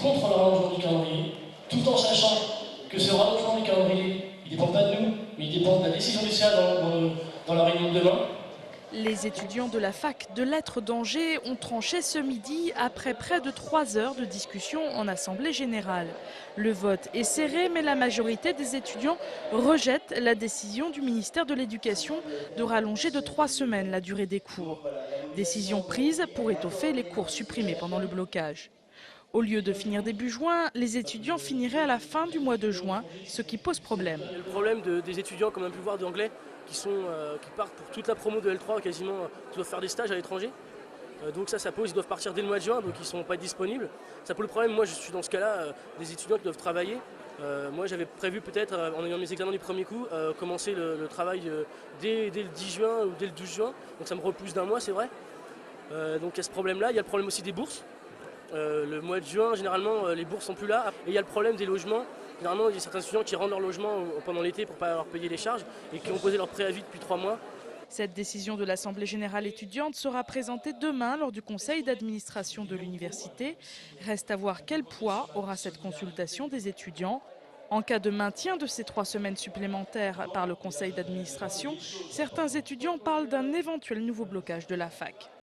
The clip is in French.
contre le rallongement du calendrier, tout en sachant que ce rallongement du calendrier, il ne dépend pas de nous, mais il dépend de la décision du CA dans la réunion de demain. Les étudiants de la fac de lettres d'Angers ont tranché ce midi après près de 3 heures de discussion en assemblée générale. Le vote est serré, mais la majorité des étudiants rejette la décision du ministère de l'Éducation de rallonger de 3 semaines la durée des cours. Décision prise pour étoffer les cours supprimés pendant le blocage. Au lieu de finir début juin, les étudiants finiraient à la fin du mois de juin, ce qui pose problème. Il y a le problème des étudiants, comme on a pu le voir, d'anglais, qui partent pour toute la promo de L3 quasiment, qui doivent faire des stages à l'étranger. Donc ça pose, ils doivent partir dès le mois de juin, donc ils ne sont pas disponibles. Ça pose le problème, moi je suis dans ce cas-là, des étudiants qui doivent travailler. Moi j'avais prévu peut-être, en ayant mes examens du premier coup, commencer le travail dès le 10 juin ou dès le 12 juin. Donc ça me repousse d'un mois, c'est vrai. Donc il y a ce problème-là, il y a le problème aussi des bourses. Le mois de juin, généralement, les bourses sont plus là. Et il y a le problème des logements. Généralement, il y a certains étudiants qui rendent leur logement pendant l'été pour ne pas leur payer les charges et qui ont posé leur préavis depuis 3 mois. Cette décision de l'Assemblée générale étudiante sera présentée demain lors du conseil d'administration de l'université. Reste à voir quel poids aura cette consultation des étudiants. En cas de maintien de ces 3 semaines supplémentaires par le conseil d'administration, certains étudiants parlent d'un éventuel nouveau blocage de la fac.